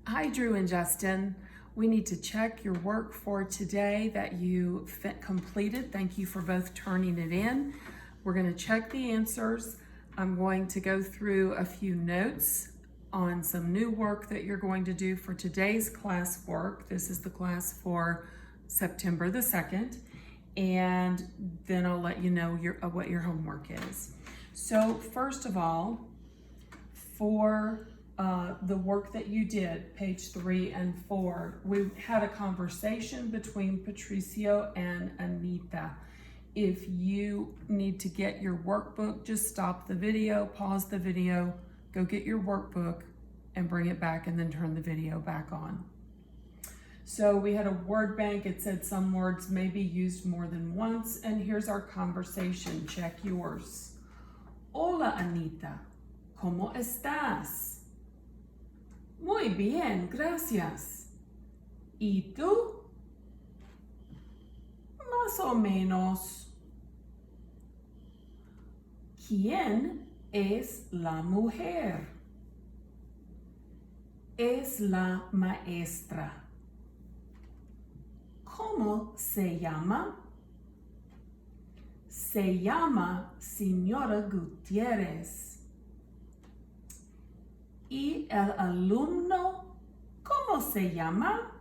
Hi, Drew and Justin. We need to check your work for today that you completed. Thank you for both turning it in. We're going to check the answers. I'm going to go through a few notes on some new work that you're going to do for today's class work. This is the class for September the 2nd. And then I'll let you know what your homework is. So first of all, for the work that you did, page 3 and 4, we had a conversation between Patricio and Anita. If you need to get your workbook, just stop the video, pause the video, go get your workbook and bring it back and then turn the video back on. So we had a word bank. It said some words may be used more than once, and here's our conversation. Check yours. Hola, Anita. ¿Cómo estás? Muy bien, gracias. ¿Y tú? Más o menos. ¿Quién es la mujer? Es la maestra. ¿Cómo se llama? Se llama Señora Gutiérrez. ¿Y el alumno cómo se llama?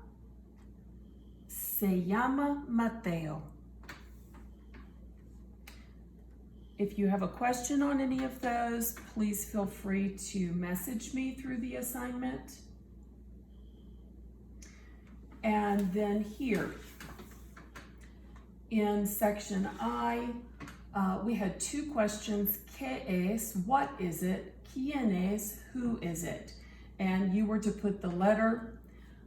Se llama Mateo. If you have a question on any of those, please feel free to message me through the assignment. And then here, in section I, we had two questions. ¿Qué es? What is it? ¿Quién es? Who is it? And you were to put the letter.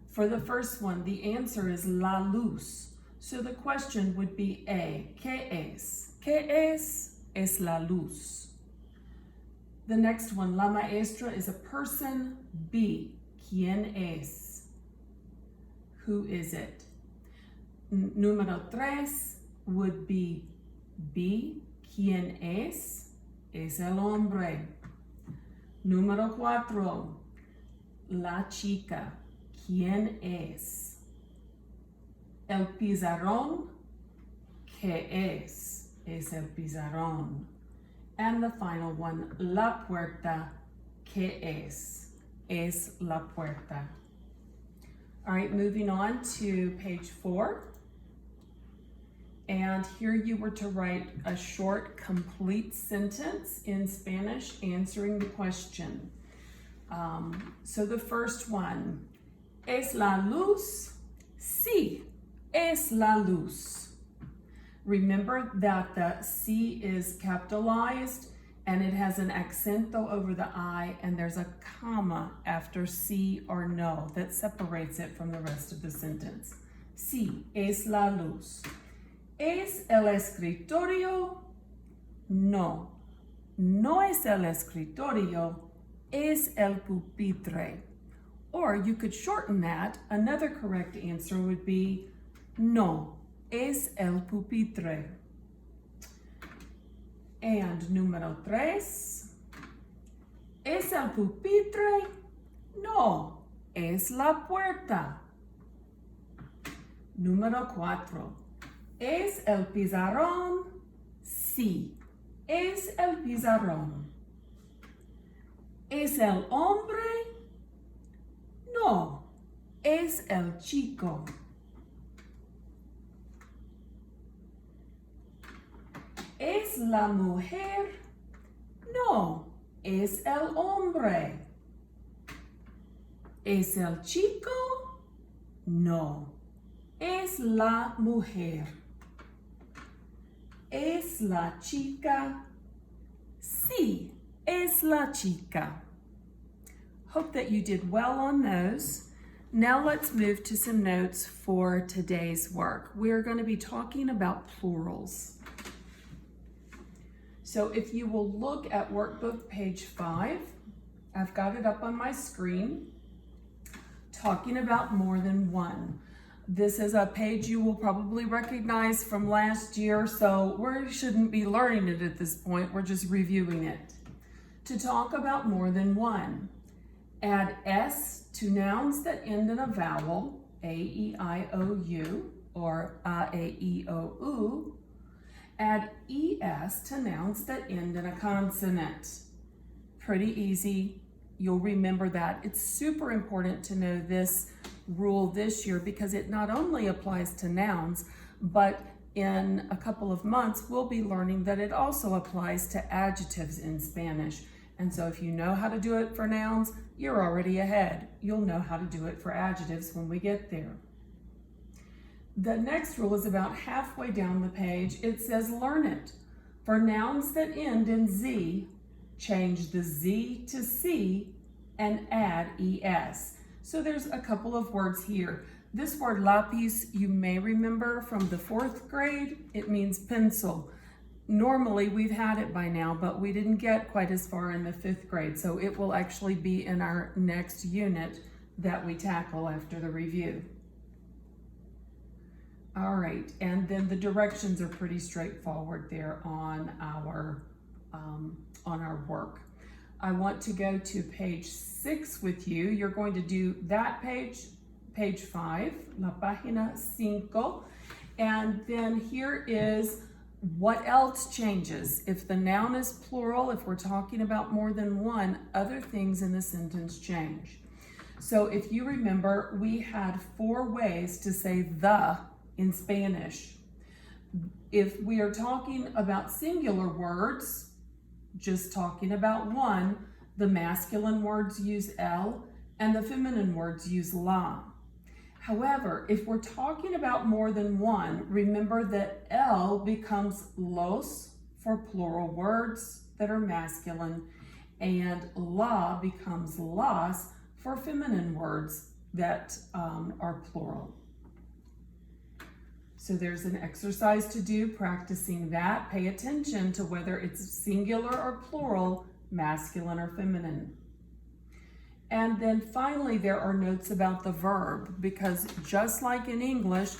For the first one, the answer is la luz. So the question would be A. ¿Qué es? ¿Qué es? Es la luz. The next one, la maestra is a person. B. ¿Quién es? Who is it? Número 3 would be B. ¿Quién es? Es el hombre. Número 4, la chica. ¿Quién es? El pizarrón. ¿Qué es? Es el pizarrón. And the final one, la puerta. ¿Qué es? Es la puerta. All right, moving on to page 4. And here you were to write a short, complete sentence in Spanish answering the question. So the first one, ¿es la luz? Sí, es la luz. Remember that the C is capitalized and it has an accento over the I, and there's a comma after sí or no that separates it from the rest of the sentence. Sí, es la luz. ¿Es el escritorio? No, no es el escritorio, es el pupitre. Or you could shorten that. Another correct answer would be no, es el pupitre. And número 3, ¿es el pupitre? No, es la puerta. Número 4. ¿Es el pizarrón? Sí, es el pizarrón. ¿Es el hombre? No, es el chico. ¿Es la mujer? No, es el hombre. ¿Es el chico? No, es la mujer. ¿Es la chica? Sí, es la chica. Hope that you did well on those. Now let's move to some notes for today's work. We're going to be talking about plurals. So if you will look at workbook page 5, I've got it up on my screen, talking about more than one. This is a page you will probably recognize from last year, so we shouldn't be learning it at this point. We're just reviewing it. To talk about more than one. Add S to nouns that end in a vowel, A, E, I, O, U, or A, E, O, U. Add ES to nouns that end in a consonant. Pretty easy. You'll remember that. It's super important to know this rule this year because it not only applies to nouns, but in a couple of months, we'll be learning that it also applies to adjectives in Spanish. And so if you know how to do it for nouns, you're already ahead. You'll know how to do it for adjectives when we get there. The next rule is about halfway down the page. It says learn it. For nouns that end in Z, change the Z to C and add ES. So there's a couple of words here. This word lapis, you may remember from the 4th grade. It means pencil. Normally we've had it by now, but we didn't get quite as far in the 5th grade. So it will actually be in our next unit that we tackle after the review. All right, and then the directions are pretty straightforward there on our work. I want to go to page 6 with you. You're going to do that page 5, la página 5, and then here is what else changes. If the noun is plural, if we're talking about more than one, other things in the sentence change. So if you remember, we had 4 ways to say the in Spanish. If we are talking about singular words, just talking about one, the masculine words use el and the feminine words use la. However, if we're talking about more than one, remember that el becomes los for plural words that are masculine, and la becomes las for feminine words that are plural. So there's an exercise to do practicing that. Pay attention to whether it's singular or plural, masculine or feminine. And then finally, there are notes about the verb, because just like in English,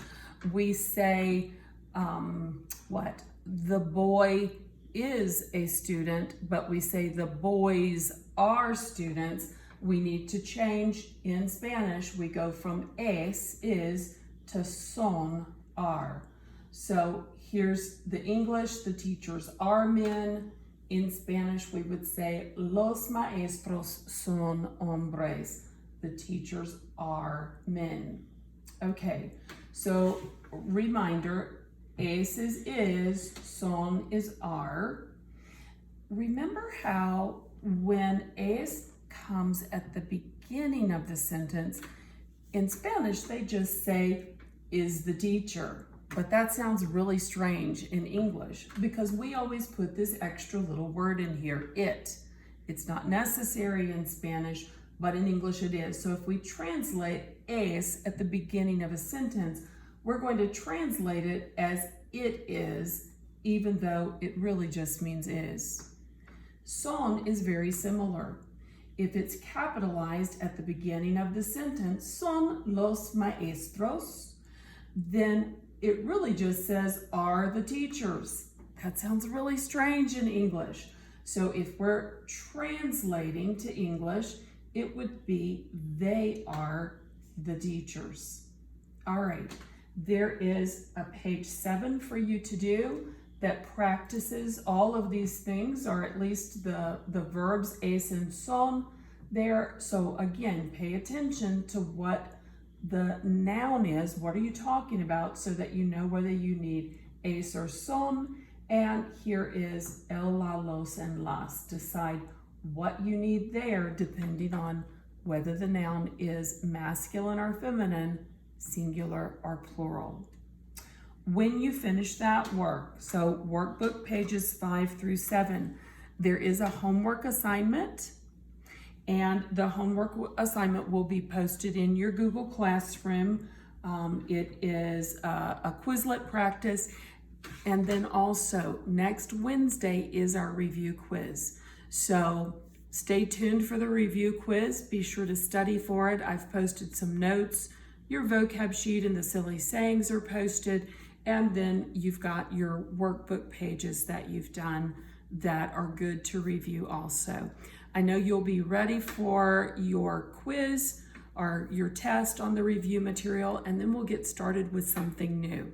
we say, the boy is a student, but we say the boys are students. We need to change in Spanish. We go from es, is, to son, are. So here's the English, the teachers are men. In Spanish, we would say, los maestros son hombres. The teachers are men. Okay, so reminder, es is, son is are. Remember how when es comes at the beginning of the sentence, in Spanish, they just say, is the teacher. But that sounds really strange in English because we always put this extra little word in here, it. It's not necessary in Spanish, but in English it is. So if we translate es at the beginning of a sentence, we're going to translate it as it is, even though it really just means is. Son is very similar. If it's capitalized at the beginning of the sentence, son los maestros, then it really just says, are the teachers. That sounds really strange in English. So if we're translating to English, it would be, they are the teachers. All right, there is a page 7 for you to do that practices all of these things, or at least the verbs es and son there. So again, pay attention to what the noun is, what are you talking about, so that you know whether you need es or son. And here is el, la, los, and las. Decide what you need there depending on whether the noun is masculine or feminine, singular or plural. When you finish that work, so workbook pages 5 through 7, there is a homework assignment. And the homework assignment will be posted in your Google Classroom. It is a Quizlet practice. And then also next Wednesday is our review quiz. So stay tuned for the review quiz. Be sure to study for it. I've posted some notes. Your vocab sheet and the silly sayings are posted. And then you've got your workbook pages that you've done that are good to review also. I know you'll be ready for your quiz or your test on the review material, and then we'll get started with something new.